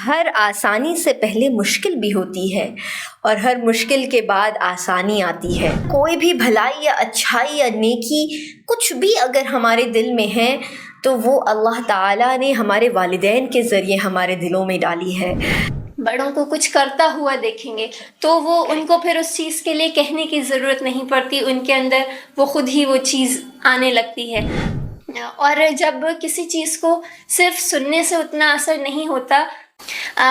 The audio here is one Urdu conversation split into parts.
ہر آسانی سے پہلے مشکل بھی ہوتی ہے اور ہر مشکل کے بعد آسانی آتی ہے۔ کوئی بھی بھلائی یا اچھائی یا نیکی کچھ بھی اگر ہمارے دل میں ہے تو وہ اللہ تعالیٰ نے ہمارے والدین کے ذریعے ہمارے دلوں میں ڈالی ہے۔ بڑوں کو کچھ کرتا ہوا دیکھیں گے تو وہ ان کو پھر اس چیز کے لیے کہنے کی ضرورت نہیں پڑتی، ان کے اندر وہ خود ہی وہ چیز آنے لگتی ہے۔ اور جب کسی چیز کو صرف سننے سے اتنا اثر نہیں ہوتا،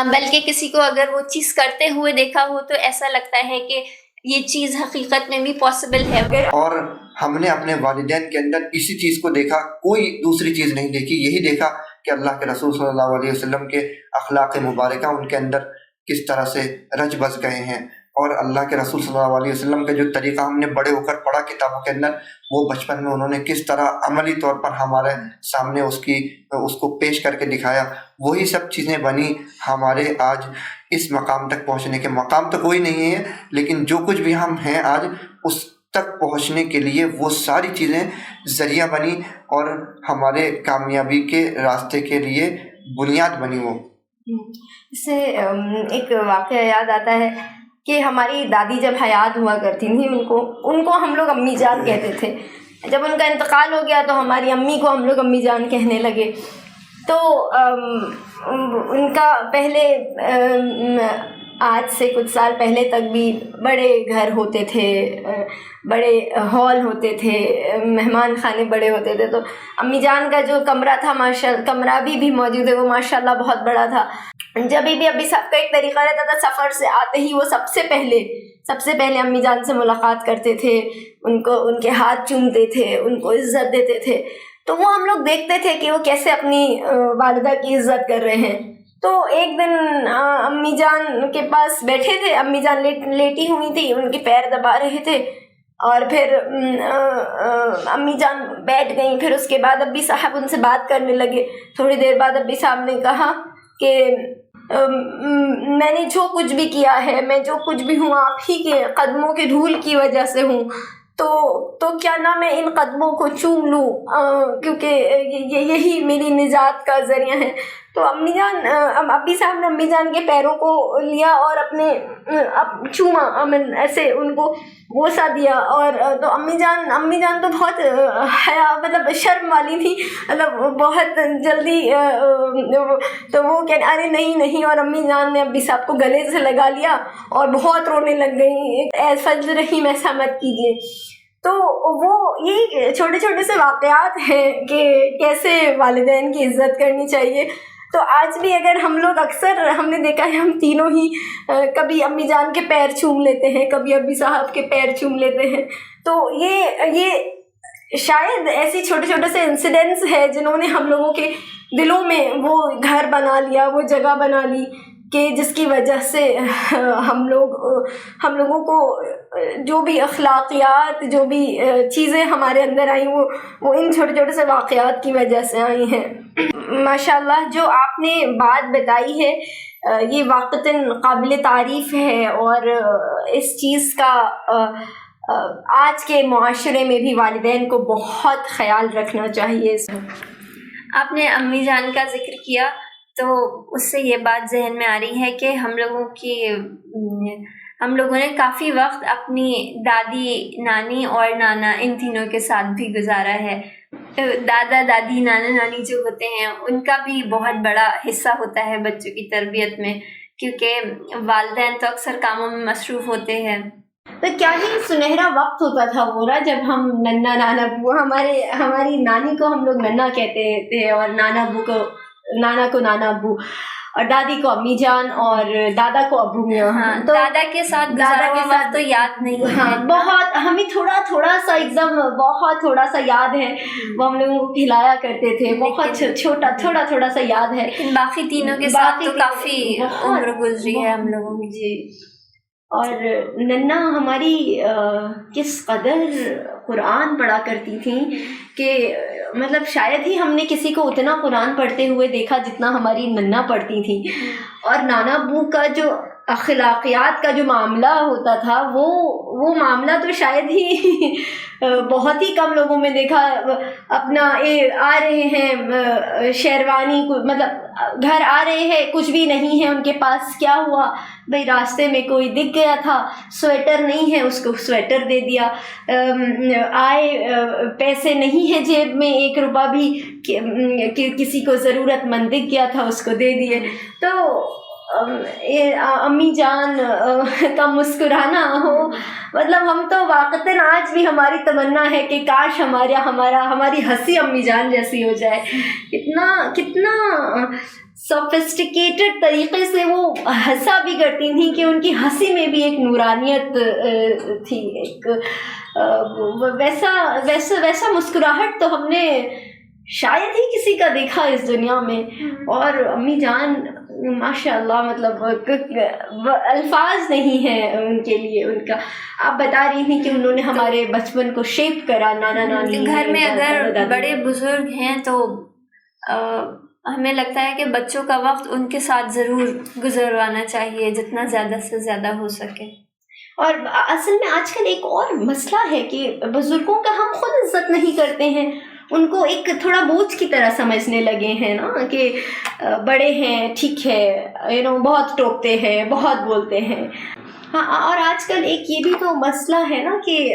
بلکہ کسی کو اگر وہ چیز کرتے ہوئے دیکھا ہو تو ایسا لگتا ہے کہ یہ چیز حقیقت میں بھی پاسبل ہے۔ اور ہم نے اپنے والدین کے اندر اسی چیز کو دیکھا، کوئی دوسری چیز نہیں دیکھی، یہی دیکھا کہ اللہ کے رسول صلی اللہ علیہ وسلم کے اخلاق مبارکہ ان کے اندر کس طرح سے رچ بس گئے ہیں، اور اللہ کے رسول صلی اللہ علیہ وسلم کا جو طریقہ ہم نے بڑے ہو کر پڑھا کتابوں کے اندر، وہ بچپن میں انہوں نے کس طرح عملی طور پر ہمارے سامنے اس کو پیش کر کے دکھایا، وہی سب چیزیں بنی ہمارے آج اس مقام تک پہنچنے کے۔ مقام تو کوئی نہیں ہے، لیکن جو کچھ بھی ہم ہیں آج اس تک پہنچنے کے لیے وہ ساری چیزیں ذریعہ بنی اور ہمارے کامیابی کے راستے کے لیے بنیاد بنی۔ وہ اس سے ایک واقعہ یاد آتا ہے کہ ہماری دادی جب حیات ہوا کرتی تھیں، ان کو ہم لوگ امی جان کہتے تھے۔ جب ان کا انتقال ہو گیا تو ہماری امی کو ہم لوگ امی جان کہنے لگے۔ تو ان کا پہلے آج سے کچھ سال پہلے تک بھی بڑے گھر ہوتے تھے، بڑے ہال ہوتے تھے، مہمان خانے بڑے ہوتے تھے، تو امی جان کا جو کمرہ تھا کمرہ بھی موجود ہے، وہ ماشاءاللہ بہت بڑا تھا۔ جب بھی ابھی سب کا ایک طریقہ رہتا تھا، سفر سے آتے ہی وہ سب سے پہلے امی جان سے ملاقات کرتے تھے، ان کے ہاتھ چومتے تھے، ان کو عزت دیتے تھے۔ تو وہ ہم لوگ دیکھتے تھے کہ وہ کیسے اپنی والدہ کی عزت کر رہے ہیں۔ تو ایک دن امی جان کے پاس بیٹھے تھے، امی جان لیٹی ہوئی تھی، ان کے پیر دبا رہے تھے، اور پھر امی جان بیٹھ گئیں۔ پھر اس کے بعد ابی صاحب ان سے بات کرنے لگے۔ تھوڑی دیر بعد ابی صاحب نے کہا کہ میں نے جو کچھ بھی کیا ہے، میں جو کچھ بھی ہوں، آپ ہی کے قدموں کے دھول کی وجہ سے ہوں، تو کیا نہ میں ان قدموں کو چوم لوں، کیونکہ یہی میری نجات کا ذریعہ ہے۔ تو ابی صاحب نے امی جان کے پیروں کو لیا اور چوما، ایسے ان کو بوسہ دیا۔ اور تو امی جان تو بہت مطلب شرم والی تھی، مطلب بہت جلدی تو وہ کہنے ارے نہیں، اور امی جان نے ابی صاحب کو گلے سے لگا لیا اور بہت رونے لگ گئی، اے فضل رحیم ایسا مت کیجیے۔ تو وہ یہ چھوٹے چھوٹے سے واقعات ہیں کہ کیسے والدین کی عزت کرنی چاہیے۔ تو آج بھی اگر ہم لوگ اکثر ہم نے دیکھا ہے، ہم تینوں ہی کبھی امی جان کے پیر چوم لیتے ہیں، کبھی ابی صاحب کے پیر چوم لیتے ہیں۔ تو یہ شاید ایسی چھوٹے چھوٹے سے انسیڈنٹس ہے جنہوں نے ہم لوگوں کے دلوں میں وہ گھر بنا لیا، وہ جگہ بنا لی، کہ جس کی وجہ سے ہم لوگوں کو جو بھی اخلاقیات، جو بھی چیزیں ہمارے اندر آئیں، وہ ان چھوٹے چھوٹے سے واقعات کی وجہ سے آئی ہیں۔ ماشاءاللہ جو آپ نے بات بتائی ہے یہ واقعتاً قابل تعریف ہے، اور اس چیز کا آج کے معاشرے میں بھی والدین کو بہت خیال رکھنا چاہیے۔ آپ نے امی جان کا ذکر کیا تو اس سے یہ بات ذہن میں آ رہی ہے کہ ہم لوگوں نے کافی وقت اپنی دادی، نانی اور نانا ان تینوں کے ساتھ بھی گزارا ہے۔ دادا دادی، نانا نانی جو ہوتے ہیں ان کا بھی بہت بڑا حصہ ہوتا ہے بچوں کی تربیت میں، کیونکہ والدین تو اکثر کاموں میں مصروف ہوتے ہیں۔ تو کیا ہی سنہرا وقت ہوتا تھا وہ نا، جب ہم نانا ابو، ہماری نانی کو ہم لوگ ننا کہتے تھے، اور نانا کو نانا ابو، اور دادی کو امی جان، اور دادا کو ابو میاں۔ ہاں، تو دادا کے ساتھ گزارا ہوا وقت تو یاد نہیں ہے۔ ہاں، بہت ہمیں تھوڑا سا ایک دم بہت تھوڑا سا یاد ہے، وہ ہم لوگوں کو کھلایا کرتے تھے، بہت تھوڑا سا یاد ہے، لیکن باقی تینوں کے ساتھ تو کافی عمر گزری ہے ہم لوگوں کی۔ جی، اور ننا ہماری کس قدر قرآن پڑھا کرتی تھیں کہ مطلب شاید ہی ہم نے کسی کو اتنا قرآن پڑھتے ہوئے دیکھا جتنا ہماری ننا پڑھتی تھیں۔ اور نانا ابو کا جو اخلاقیات کا جو معاملہ ہوتا تھا وہ معاملہ تو شاید ہی بہت ہی کم لوگوں میں دیکھا. اپنا آ رہے ہیں شیروانی مطلب گھر آ رہے ہیں, کچھ بھی نہیں ہے ان کے پاس, کیا ہوا بھئی راستے میں کوئی دکھ گیا تھا, سویٹر نہیں ہے اس کو سویٹر دے دیا, آئے پیسے نہیں ہے جیب میں 1 روپیہ بھی, کسی کو ضرورت مند دکھ گیا تھا اس کو دے دیے. تو امی جان کا مسکرانا ہو, مطلب ہم تو واقعتاً آج بھی ہماری تمنا ہے کہ کاش ہماری ہنسی امی جان جیسی ہو جائے. کتنا سوفسٹیکیٹڈ طریقے سے وہ ہنسا بھی کرتی تھیں کہ ان کی ہنسی میں بھی ایک نورانیت تھی, ایک ویسا مسکراہٹ تو ہم نے شاید ہی کسی کا دیکھا اس دنیا میں. اور امی جان ماشاء اللہ, مطلب الفاظ نہیں ہیں ان کے لیے. ان کا آپ بتا رہی تھیں کہ انہوں نے ہمارے بچپن کو شیپ کرا, نانا نانی گھر میں اگر بڑے بزرگ ہیں تو ہمیں لگتا ہے کہ بچوں کا وقت ان کے ساتھ ضرور گزروانا چاہیے جتنا زیادہ سے زیادہ ہو سکے. اور اصل میں آج کل ایک اور مسئلہ ہے کہ بزرگوں کا ہم خود عزت نہیں کرتے ہیں, ان کو ایک تھوڑا بوجھ کی طرح سمجھنے لگے ہیں نا, کہ بڑے ہیں ٹھیک ہے, بہت ٹوکتے ہیں, بہت بولتے ہیں. ہاں, اور آج کل ایک یہ بھی تو مسئلہ ہے نا کہ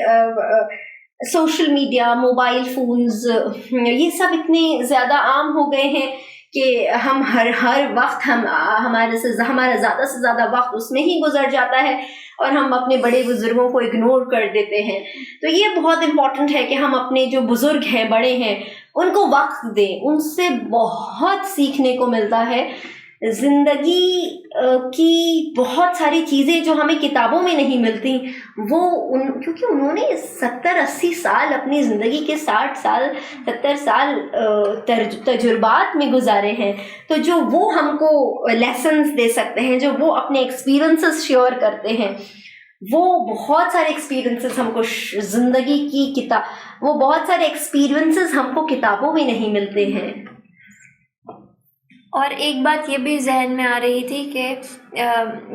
سوشل میڈیا, موبائل فونز, یہ سب اتنے زیادہ عام ہو گئے ہیں کہ ہم ہر وقت ہمارا زیادہ سے زیادہ وقت اس میں ہی گزر جاتا ہے, اور ہم اپنے بڑے بزرگوں کو اگنور کر دیتے ہیں. تو یہ بہت امپورٹنٹ ہے کہ ہم اپنے جو بزرگ ہیں, بڑے ہیں, ان کو وقت دیں. ان سے بہت سیکھنے کو ملتا ہے. زندگی کی بہت ساری چیزیں جو ہمیں کتابوں میں نہیں ملتی, کیونکہ انہوں نے 70-80 سال اپنی زندگی کے 60 سال 70 سال تجربات میں گزارے ہیں. تو جو وہ ہم کو لیسنز دے سکتے ہیں, جو وہ اپنے ایکسپیرینسز شیئر کرتے ہیں, وہ بہت سارے ایکسپیرینسز ہم کو زندگی کی وہ بہت سارے ایکسپیرینسز ہم کو کتابوں میں نہیں ملتے ہیں. اور ایک بات یہ بھی ذہن میں آ رہی تھی کہ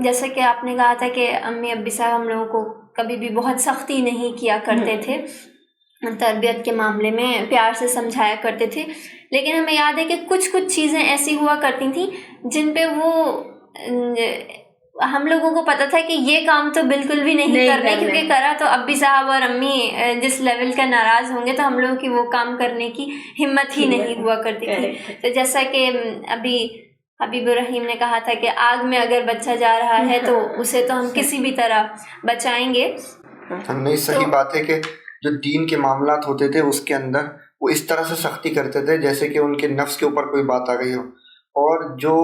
جیسا کہ آپ نے کہا تھا کہ امی ابی صاحب ہم لوگوں کو کبھی بھی بہت سختی نہیں کیا کرتے تھے, تربیت کے معاملے میں پیار سے سمجھایا کرتے تھے. لیکن ہمیں یاد ہے کہ کچھ چیزیں ایسی ہوا کرتی تھیں جن پہ وہ ہم لوگوں کو پتہ تھا کہ یہ کام تو بالکل بھی نہیں کرنا, کیونکہ کرا تو ابی صاحب اور امی جس لیول کا ناراض ہوں گے تو ہم لوگوں کی وہ کام کرنے کی ہمت ہی نہیں ہوا کرتی تھی. تو جیسا کہ ابھی حبیب الرحیم نے کہا تھا کہ آگ میں اگر بچہ جا رہا ہے تو اسے تو ہم کسی بھی طرح بچائیں گے. نہیں, صحیح بات ہے کہ جو دین کے معاملات ہوتے تھے اس کے اندر وہ اس طرح سے سختی کرتے تھے جیسے کہ ان کے نفس کے اوپر کوئی بات آ گئی ہو, اور جو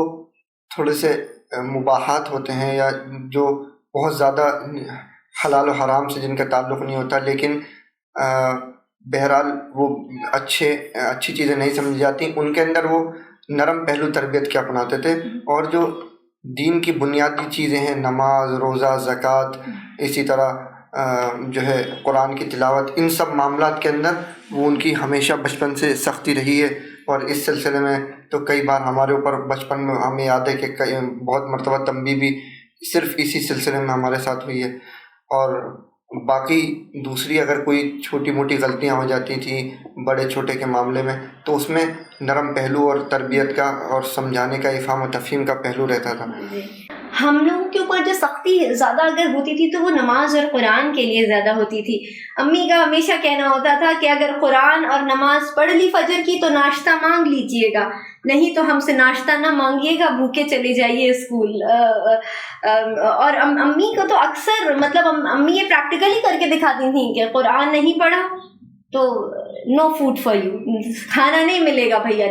تھوڑے سے مباحات ہوتے ہیں یا جو بہت زیادہ حلال و حرام سے جن کا تعلق نہیں ہوتا, لیکن بہرحال وہ اچھی چیزیں نہیں سمجھی جاتی, ان کے اندر وہ نرم پہلو تربیت کے اپناتے تھے. اور جو دین کی بنیادی چیزیں ہیں, نماز, روزہ, زکوٰۃ, اسی طرح جو ہے قرآن کی تلاوت, ان سب معاملات کے اندر وہ ان کی ہمیشہ بچپن سے سختی رہی ہے. اور اس سلسلے میں تو کئی بار ہمارے اوپر بچپن میں ہمیں یاد ہے کہ بہت مرتبہ تنبیہ بھی صرف اسی سلسلے میں ہمارے ساتھ ہوئی ہے. اور باقی دوسری اگر کوئی چھوٹی موٹی غلطیاں ہو جاتی تھیں بڑے چھوٹے کے معاملے میں, تو اس میں نرم پہلو اور تربیت کا اور سمجھانے کا, افہام و تفہیم کا پہلو رہتا تھا. ہم لوگوں کے اوپر جو سختی زیادہ اگر ہوتی تھی تو وہ نماز اور قرآن کے لیے زیادہ ہوتی تھی. امی کا ہمیشہ کہنا ہوتا تھا کہ اگر قرآن اور نماز پڑھ لی فجر کی تو ناشتہ مانگ لیجئے گا, نہیں تو ہم سے ناشتہ نہ مانگیے گا, بھوکے چلے جائیے اسکول. اور امی کو تو اکثر مطلب امی یہ پریکٹیکلی کر کے دکھاتی تھیں کہ قرآن نہیں پڑھا تو نو فوڈ فار یو, کھانا نہیں ملے گا بھیا,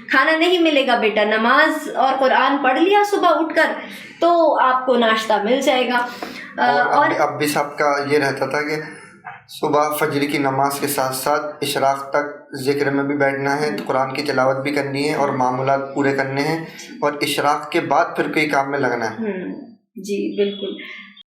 کھانا نہیں ملے گا بیٹا, نماز اور قرآن پڑھ لیا صبح اٹھ کر تو آپ کو ناشتہ مل جائے گا. اور ابی صاحب کا یہ رہتا تھا کہ صبح فجر کی نماز کے ساتھ ساتھ اشراق تک ذکر میں بھی بیٹھنا ہے, قرآن کی تلاوت بھی کرنی ہے اور معمولات پورے کرنے ہیں, اور اشراق کے بعد پھر کوئی کام میں لگنا ہے. جی بالکل.